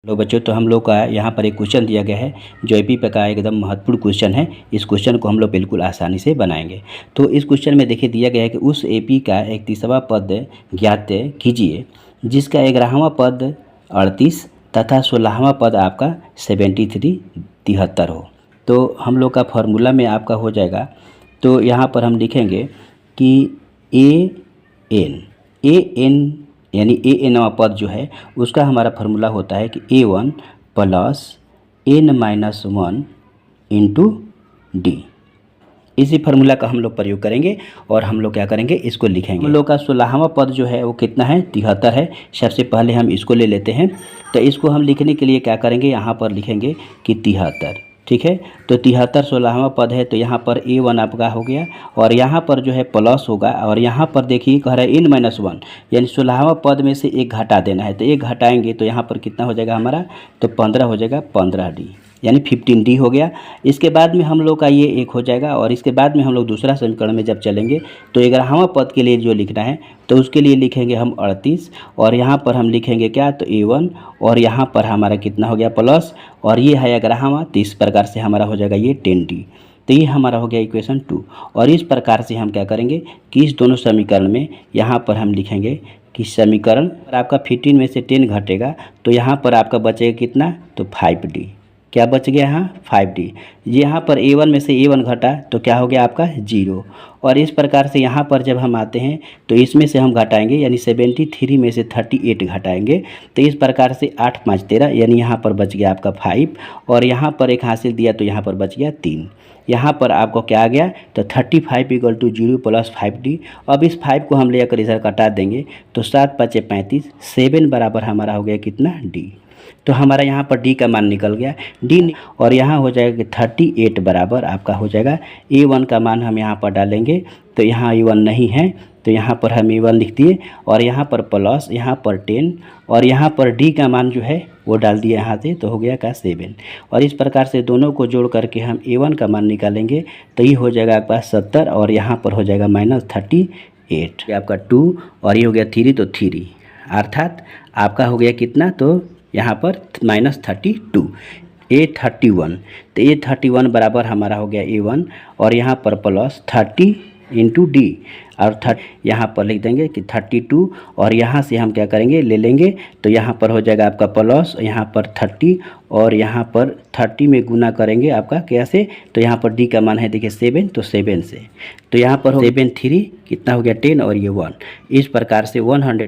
लो बच्चों, तो हम लोग का यहाँ पर एक क्वेश्चन दिया गया है जो एपी पे का एकदम महत्वपूर्ण क्वेश्चन है। इस क्वेश्चन को हम लोग बिल्कुल आसानी से बनाएंगे। तो इस क्वेश्चन में देखिए दिया गया है कि उस एपी का 31वां पद ज्ञात कीजिए जिसका 11वां पद 38 तथा 16वां पद आपका 73 हो। तो हम लोग का फॉर्मूला में आपका हो जाएगा, तो यहाँ पर हम लिखेंगे कि ए एन यानी ए एनवा पद जो है उसका हमारा फार्मूला होता है कि A1 plus n-1 into D. इसी फार्मूला का हम लोग प्रयोग करेंगे और हम लोग क्या करेंगे, इसको लिखेंगे। हम लोग का 16वां पद जो है वो कितना है, 73 है। सबसे पहले हम इसको ले लेते हैं। तो इसको हम लिखने के लिए क्या करेंगे, यहाँ पर लिखेंगे कि 73, ठीक है। तो 73 16वां पद है, तो यहाँ पर A1 आपका हो गया और यहाँ पर जो है प्लस होगा और यहाँ पर देखिए कह रहा है n-1 यानी 16वां पद में से एक घटा देना है। तो एक घटाएंगे तो यहाँ पर कितना हो जाएगा हमारा, तो 15 हो जाएगा, 15D यानी 15D हो गया। इसके बाद में हम लोग का ये एक हो जाएगा और इसके बाद में हम लोग दूसरा समीकरण में जब चलेंगे तो 11वां पद के लिए जो लिखना है तो उसके लिए लिखेंगे हम 38 और यहाँ पर हम लिखेंगे क्या, तो A1 और यहाँ पर हमारा कितना हो गया प्लस और ये है 11वां, तो इस प्रकार से हमारा हो जाएगा ये 10D। तो ये हमारा हो गया इक्वेशन 2। और इस प्रकार से हम क्या करेंगे कि इस दोनों समीकरण में यहाँ पर हम लिखेंगे कि समीकरण पर आपका 15 में से 10 घटेगा तो यहाँ पर आपका बचेगा कितना, तो 5D। क्या बच गया यहाँ, 5D। यहाँ पर A1 में से A1 घटा तो क्या हो गया आपका 0। और इस प्रकार से यहाँ पर जब हम आते हैं तो इसमें से हम घटाएंगे यानी 73 में से 38 घटाएंगे। तो इस प्रकार से 8 5 13 यानी यहाँ पर बच गया आपका 5 और यहाँ पर एक हासिल दिया तो यहाँ पर बच गया 3। यहाँ पर आपको क्या आ गया, तो 35 = 0 प्लस 5D। अब इस 5 को हम लेकर इधर कटा देंगे तो 7 5 35, 7 बराबर हमारा हो गया कितना, D। तो हमारा यहाँ पर D का मान निकल गया, D और यहाँ हो जाएगा कि 38 बराबर आपका हो जाएगा A1 का मान हम यहाँ पर डालेंगे। तो यहाँ A1 नहीं है तो यहाँ पर हम A1 लिख दिए और यहाँ पर प्लस यहाँ पर 10 और यहाँ पर D का मान जो है वो डाल दिया यहाँ से, तो हो गया का 7। और इस प्रकार से दोनों को जोड़ करके हम A1 का मान निकालेंगे तो ये हो जाएगा आपका 70 और यहाँ पर हो जाएगा -38। आपका 2 और ये हो गया 3, तो 3 अर्थात आपका हो गया कितना, तो यहाँ पर -32 A31। तो A31 बराबर हमारा हो गया A1 और यहाँ पर प्लस 30 इंटू D और यहाँ पर लिख देंगे कि 32 और यहाँ से हम क्या करेंगे, ले लेंगे तो यहाँ पर हो जाएगा आपका प्लस, यहाँ पर 30 और यहाँ पर 30 में गुना करेंगे आपका कैसे, तो यहाँ पर D का मान है देखिए 7, तो 7 से तो यहाँ पर 7 3 कितना हो गया 10 और ये 1। इस प्रकार से 100